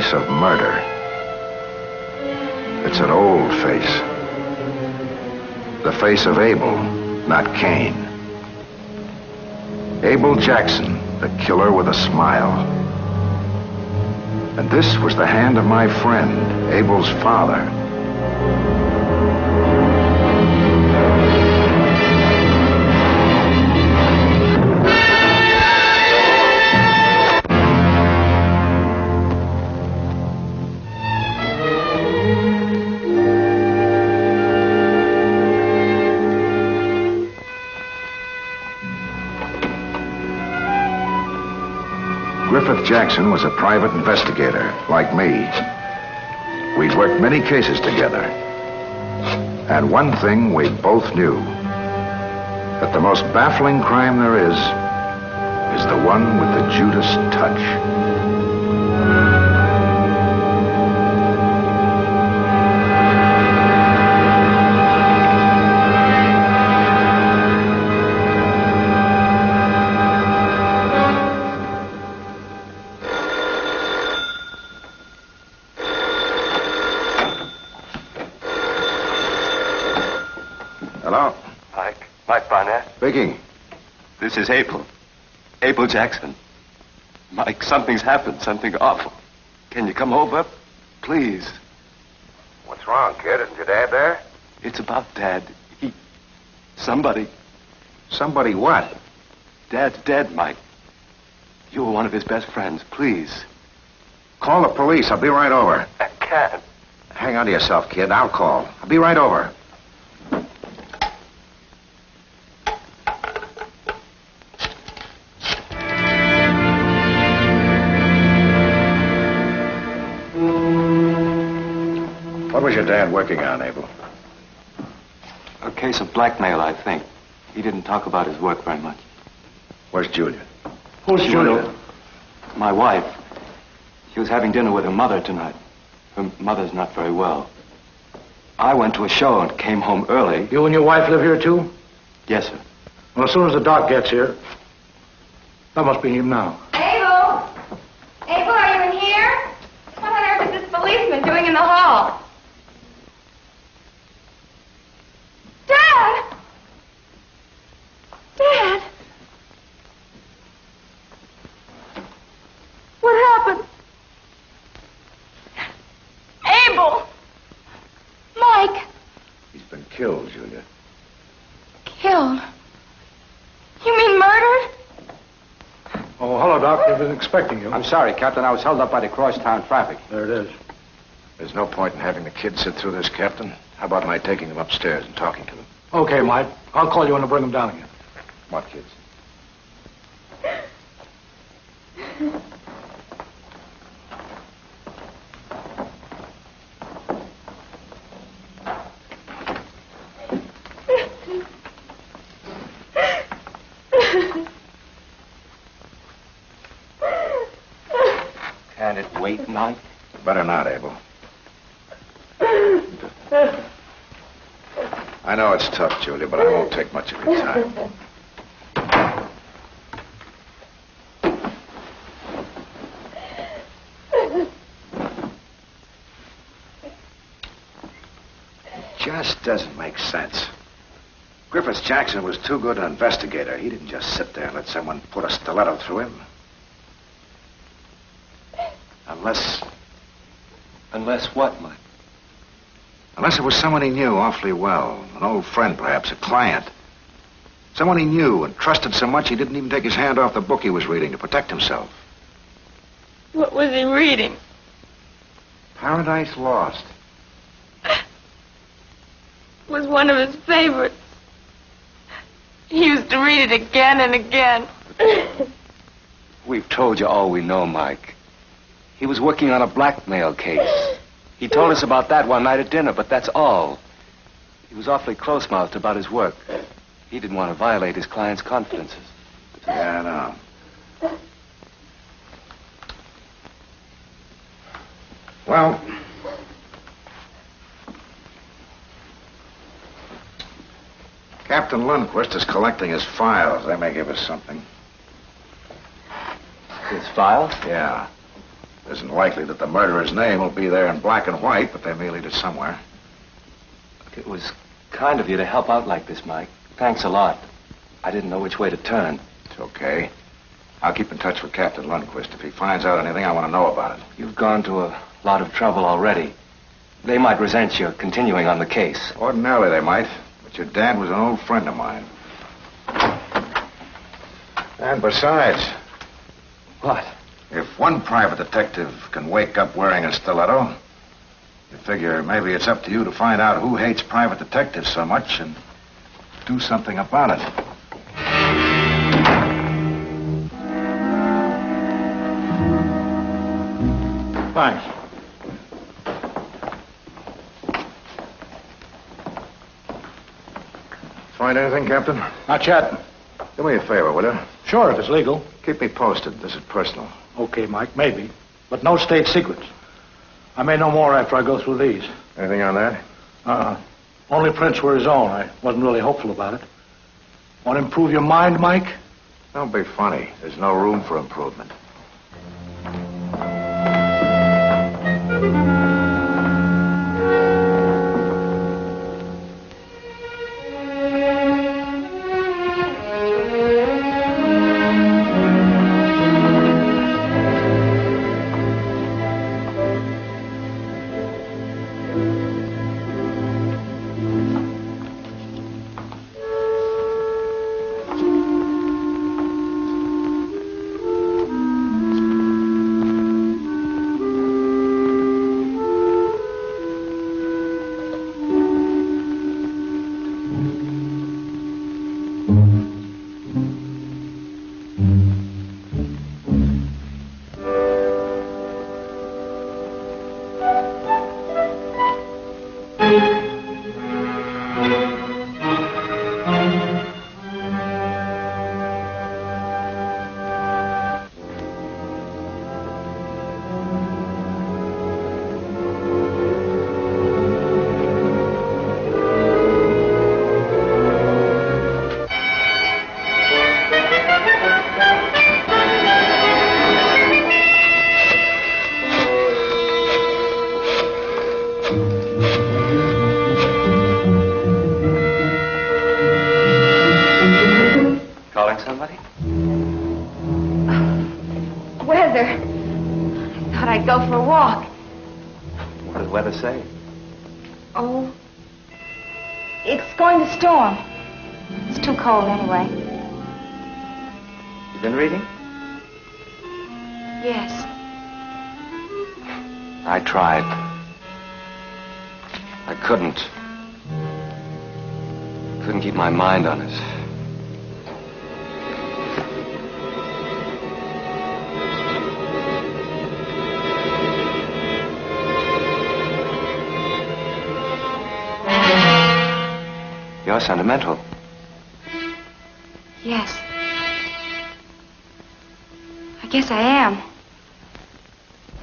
face of murder. It's an old face. The face of Abel, not Cain. Abel Jackson, the killer with a smile. And this was the hand of my friend, Abel's father. Jackson was a private investigator, like me. We'd worked many cases together. And one thing we both knew, that the most baffling crime there is the one with the Judas touch. Speaking. This is Abel. Abel Jackson. Mike, something's happened. Something awful. Can you come over? Please. What's wrong, kid? Isn't your dad there? It's about Dad. Somebody. Somebody what? Dad's dead, Mike. You were one of his best friends. Please. Call the police. I'll be right over. I can't. Hang on to yourself, kid. I'll call. I'll be right over. What was your dad working on, Abel? A case of blackmail, I think. He didn't talk about his work very much. Where's Julia? Who's Julia? My wife. She was having dinner with her mother tonight. Her mother's not very well. I went to a show and came home early. You and your wife live here, too? Yes, sir. Well, as soon as the doc gets here, that must be him now. Abel! Abel, are you in here? What on earth is this policeman doing in the hall? Dad! Dad! What happened? Abel! Mike! He's been killed, Julia. Killed? You mean murdered? Oh, hello, Doc. We've been expecting you. I'm sorry, Captain. I was held up by the crosstown traffic. There it is. There's no point in having the kid sit through this, Captain. How about my taking him upstairs and talking to him? Okay, Mike. I'll call you when I bring him down again. What, kids? Can it wait, Mike? Better not, Abel. I know it's tough, Julia, but I won't take much of your time. Just doesn't make sense. Griffith Jackson was too good an investigator. He didn't just sit there and let someone put a stiletto through him. Unless what, Mike? Unless it was someone he knew awfully well. An old friend, perhaps, a client. Someone he knew and trusted so much he didn't even take his hand off the book he was reading to protect himself. What was he reading? Paradise Lost. It was one of his favorites. He used to read it again and again. We've told you all we know, Mike. He was working on a blackmail case. He told us about that one night at dinner, but that's all. He was awfully close-mouthed about his work. He didn't want to violate his client's confidences. Yeah, I know. Well, Captain Lundquist is collecting his files. They may give us something. His files? Yeah. Isn't likely that the murderer's name will be there in black and white, but they may lead us somewhere. It was kind of you to help out like this, Mike. Thanks a lot. I didn't know which way to turn. It's okay. I'll keep in touch with Captain Lundquist. If he finds out anything, I want to know about it. You've gone to a lot of trouble already. They might resent your continuing on the case. Ordinarily, they might. But your dad was an old friend of mine. And besides... What? If one private detective can wake up wearing a stiletto, you figure maybe it's up to you to find out who hates private detectives so much and do something about it. Thanks. Find anything, Captain? Not yet. Do me a favor, will you? Sure, if it's legal. Keep me posted. This is personal. Okay, Mike, maybe. But no state secrets. I may know more after I go through these. Anything on that? Only prints were his own. I wasn't really hopeful about it. Want to improve your mind, Mike? Don't be funny. There's no room for improvement. Somebody? Weather. I thought I'd go for a walk. What did weather say? Oh, it's going to storm. It's too cold anyway. You been reading? Yes. I tried. I couldn't. Couldn't keep my mind on it. You're sentimental. Yes. I guess I am.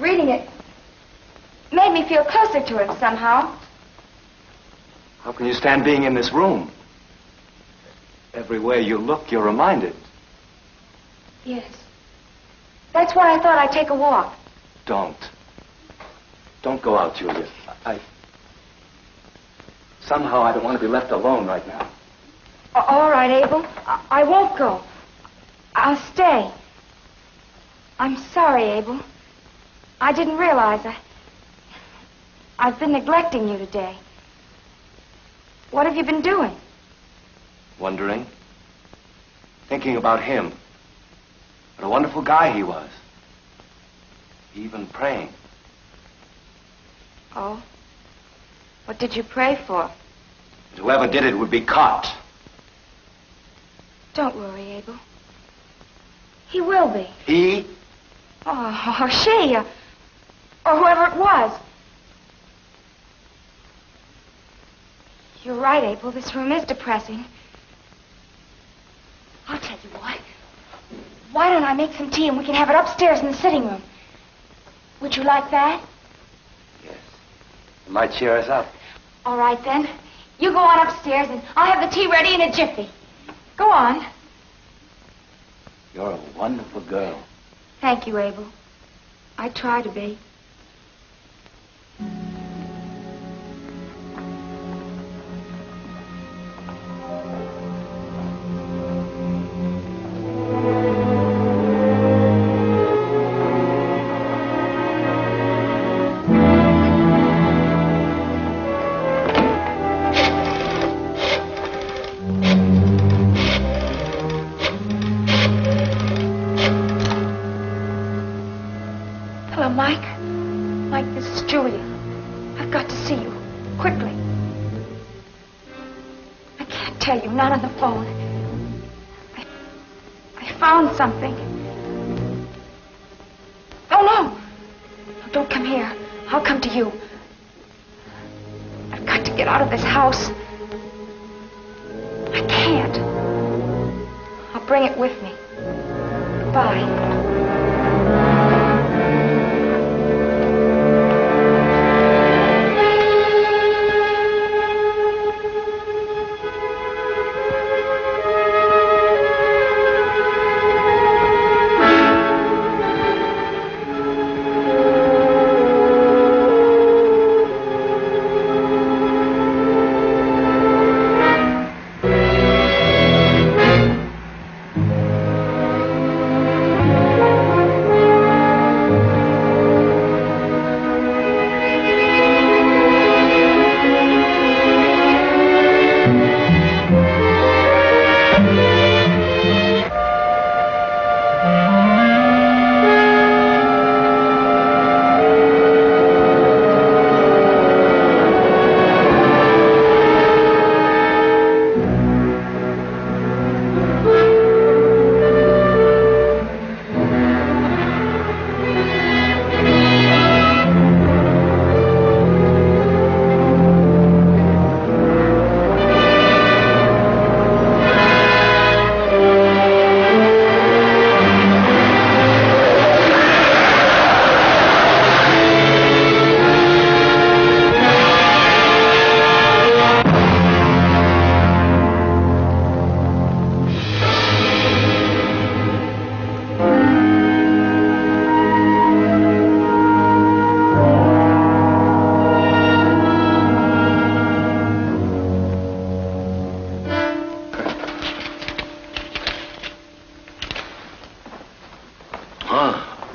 Reading it made me feel closer to him somehow. How can you stand being in this room? Everywhere you look, you're reminded. Yes. That's why I thought I'd take a walk. Don't. Don't go out, Julia. Somehow I don't want to be left alone right now. All right, Abel. I won't go. I'll stay. I'm sorry, Abel. I didn't realize I've been neglecting you today. What have you been doing? Wondering. Thinking about him. What a wonderful guy he was. Even praying. Oh? What did you pray for? That whoever did it would be caught. Don't worry, Abel. He will be. He? Oh, or she, or whoever it was. You're right, Abel. This room is depressing. I'll tell you what. Why don't I make some tea and we can have it upstairs in the sitting room? Would you like that? Yes. It might cheer us up. All right, then. You go on upstairs and I'll have the tea ready in a jiffy. Go on. You're a wonderful girl. Thank you, Abel. I try to be. Hello, Mike. Mike, this is Julia. I've got to see you. Quickly. I can't tell you, not on the phone. I found something. Oh, no! No, don't come here. I'll come to you. I've got to get out of this house. I can't. I'll bring it with me. Goodbye.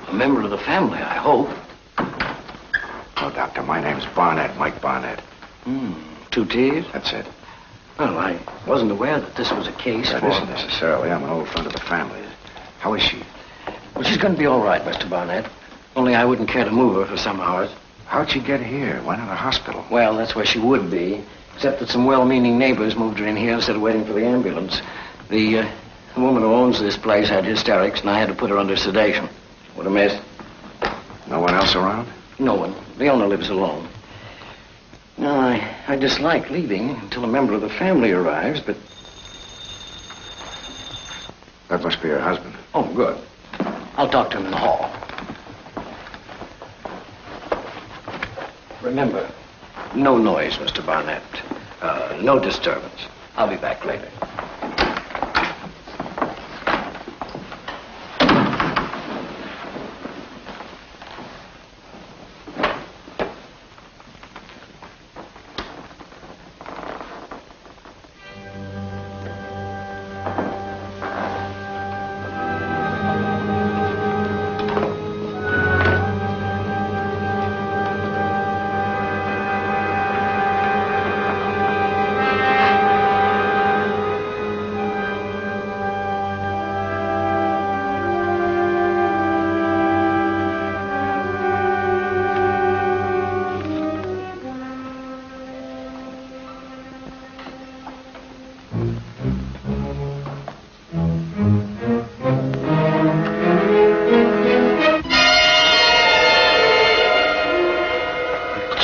A member of the family, I hope. Oh, Doctor, my name's Barnett, Mike Barnett. 2 T's? That's it. Well, I wasn't aware that this was a case That for... isn't necessarily. I'm an old friend of the family. How is she? Well, she's going to be all right, Mr. Barnett. Only I wouldn't care to move her for some hours. How'd she get here? Why not a hospital? Well, that's where she would be, except that some well-meaning neighbors moved her in here instead of waiting for the ambulance. The woman who owns this place had hysterics, and I had to put her under sedation. What a mess. No one else around? No one. The owner lives alone. No, I dislike leaving until a member of the family arrives, but... That must be her husband. Oh, good. I'll talk to him in the hall. Remember, no noise, Mr. Barnett. No disturbance. I'll be back later.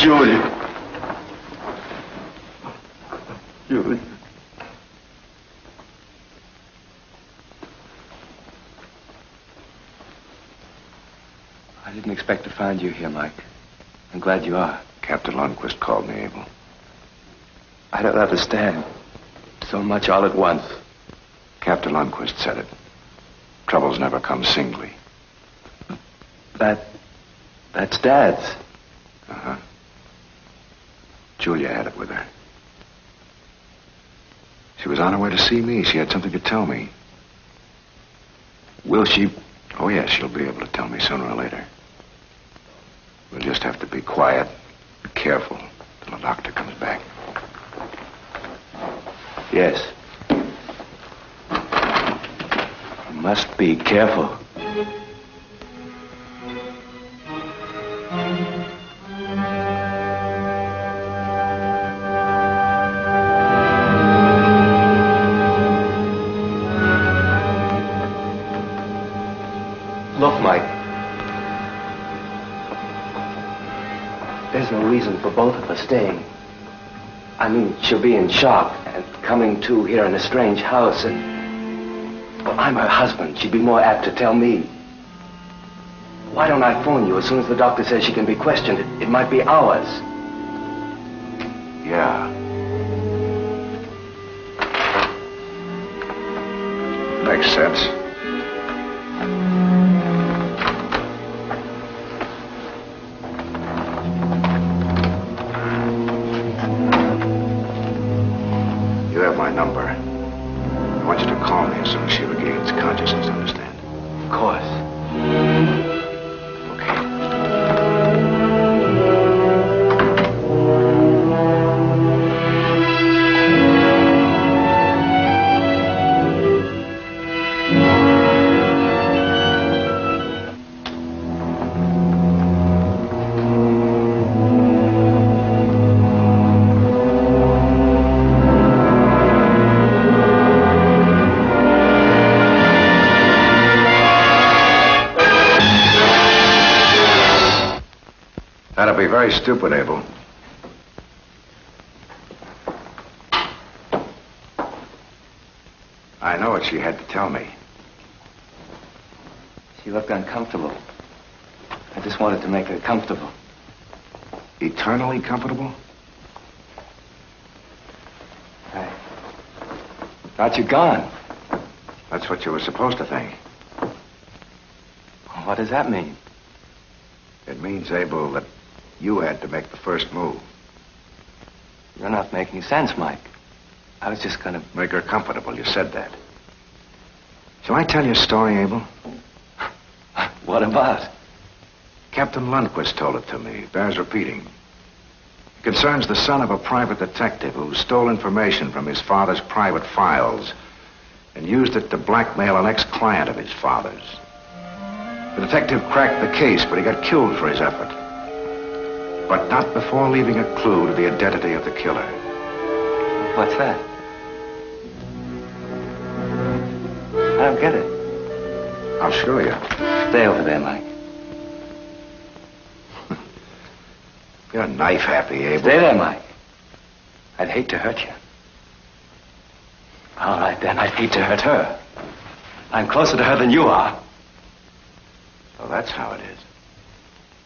Julie. Julie. I didn't expect to find you here, Mike. I'm glad you are. Captain Lundquist called me, Abel. I don't understand. So much all at once. Captain Lundquist said it. Troubles never come singly. That That's Dad's. Uh-huh. Julia had it with her. She was on her way to see me. She had something to tell me. Will she? Oh, yes, she'll be able to tell me sooner or later. We'll just have to be quiet, be careful, till the doctor comes back. Yes. You must be careful. Look, Mike. There's no reason for both of us staying. I mean, she'll be in shock and coming to here in a strange house. And, well, I'm her husband. She'd be more apt to tell me. Why don't I phone you as soon as the doctor says she can be questioned? It might be hours. Yeah. Makes sense. You have my number. I want you to call me as soon as she regains consciousness, understand? Of course. That'd be very stupid, Abel. I know what she had to tell me. She looked uncomfortable. I just wanted to make her comfortable. Eternally comfortable? I thought you'd gone. That's what you were supposed to think. What does that mean? It means, Abel, that you had to make the first move. You're not making sense, Mike. I was just gonna... Make her comfortable. You said that. Shall I tell you a story, Abel? What about? Captain Lundquist told it to me. It bears repeating. It concerns the son of a private detective who stole information from his father's private files and used it to blackmail an ex-client of his father's. The detective cracked the case, but he got killed for his effort. But not before leaving a clue to the identity of the killer. What's that? I don't get it. I'll show you. Stay over there, Mike. You're knife happy, Abel. Stay there, Mike. I'd hate to hurt you. All right, then. I'd hate to hurt her. I'm closer to her than you are. Well, that's how it is.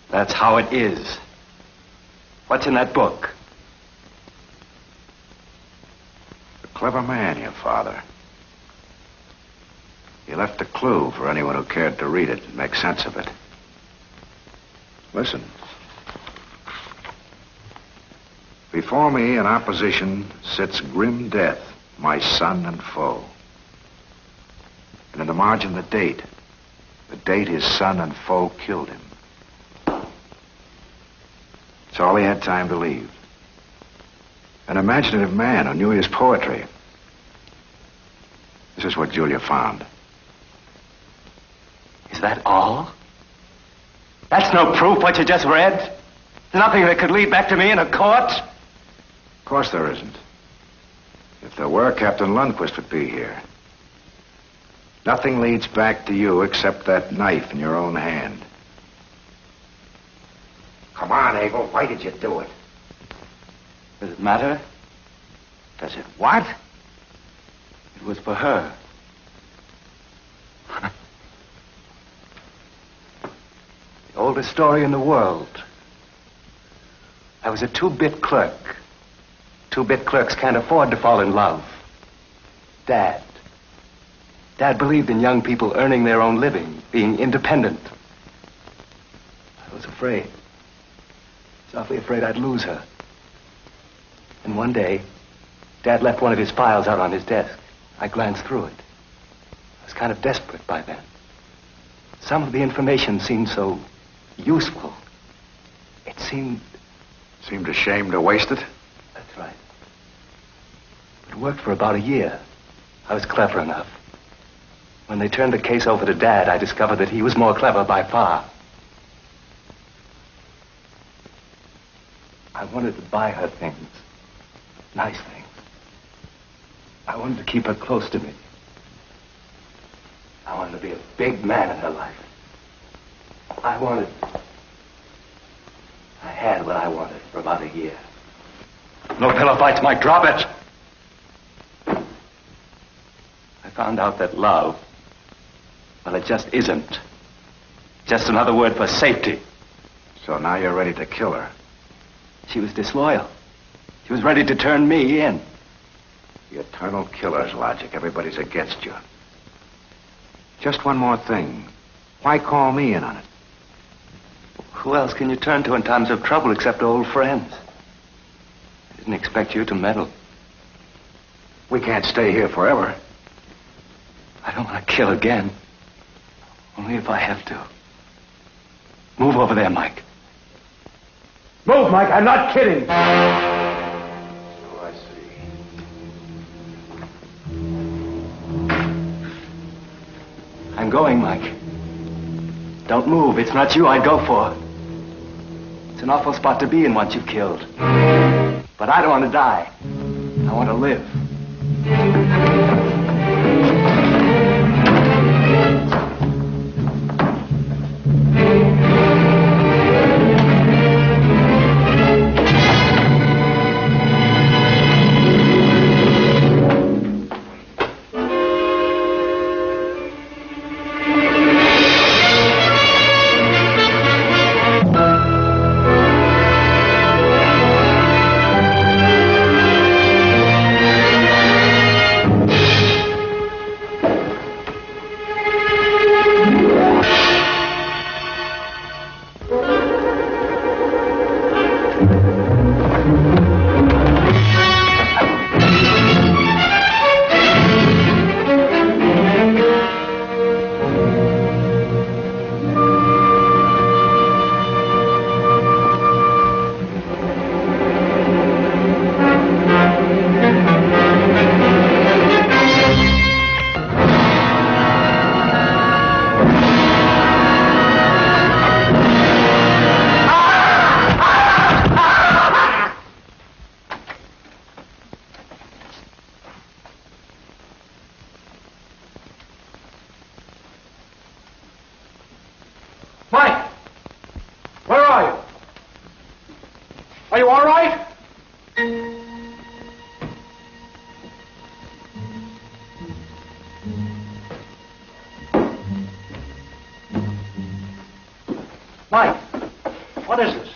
That's how it is. What's in that book? A clever man, your father. He left a clue for anyone who cared to read it and make sense of it. Listen. Before me in opposition sits grim death, my son and foe. And in the margin the date his son and foe killed him. It's all he had time to leave. An imaginative man who knew his poetry. This is what Julia found. Is that all? That's no proof, what you just read? There's nothing that could lead back to me in a court? Of course there isn't. If there were, Captain Lundquist would be here. Nothing leads back to you except that knife in your own hand. Come on, Abel. Why did you do it? Does it matter? Does it what? It was for her. The oldest story in the world. I was a two-bit clerk. Two-bit clerks can't afford to fall in love. Dad believed in young people earning their own living, being independent. I was a afraid. I was awfully afraid I'd lose her. And one day, Dad left one of his files out on his desk. I glanced through it. I was kind of desperate by then. Some of the information seemed so useful. It seemed Seemed a shame to waste it. That's right. It worked for about a year. I was clever enough. When they turned the case over to Dad, I discovered that he was more clever by far. I wanted to buy her things. Nice things. I wanted to keep her close to me. I wanted to be a big man in her life. I had what I wanted for about a year. No pillow fights, Mike. Drop it. I found out that love, well, it just isn't. Just another word for safety. So now you're ready to kill her. She was disloyal. She was ready to turn me in. The eternal killer's logic. Everybody's against you. Just one more thing. Why call me in on it? Who else can you turn to in times of trouble except old friends? I didn't expect you to meddle. We can't stay here forever. I don't want to kill again. Only if I have to. Move over there, Mike. Move, Mike. I'm not kidding. So I see. I'm going, Mike. Don't move. It's not you I'd go for. It's an awful spot to be in once you've killed. But I don't want to die. I want to live. Mike! Where are you? Are you all right? Mike, what is this?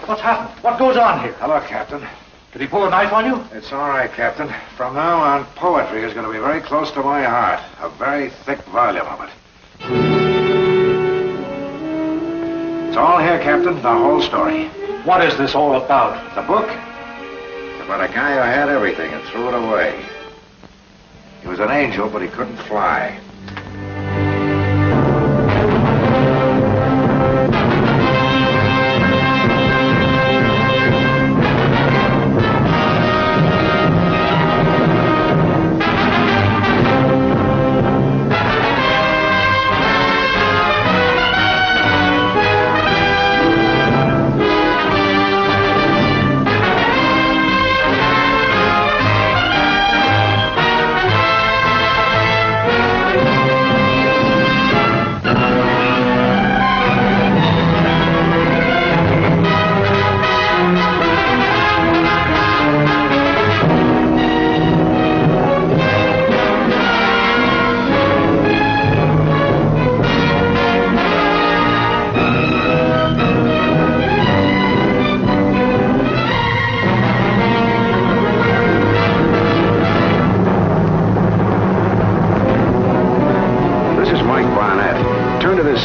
What's happened? What goes on here? Hello, Captain. Did he pull a knife on you? It's all right, Captain. From now on, poetry is going to be very close to my heart. A very thick volume of it. It's all here, Captain. The whole story. What is this all about? The book? It's about a guy who had everything and threw it away. He was an angel, but he couldn't fly.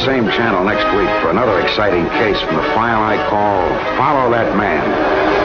same channel next week for another exciting case from the file I call Follow That Man.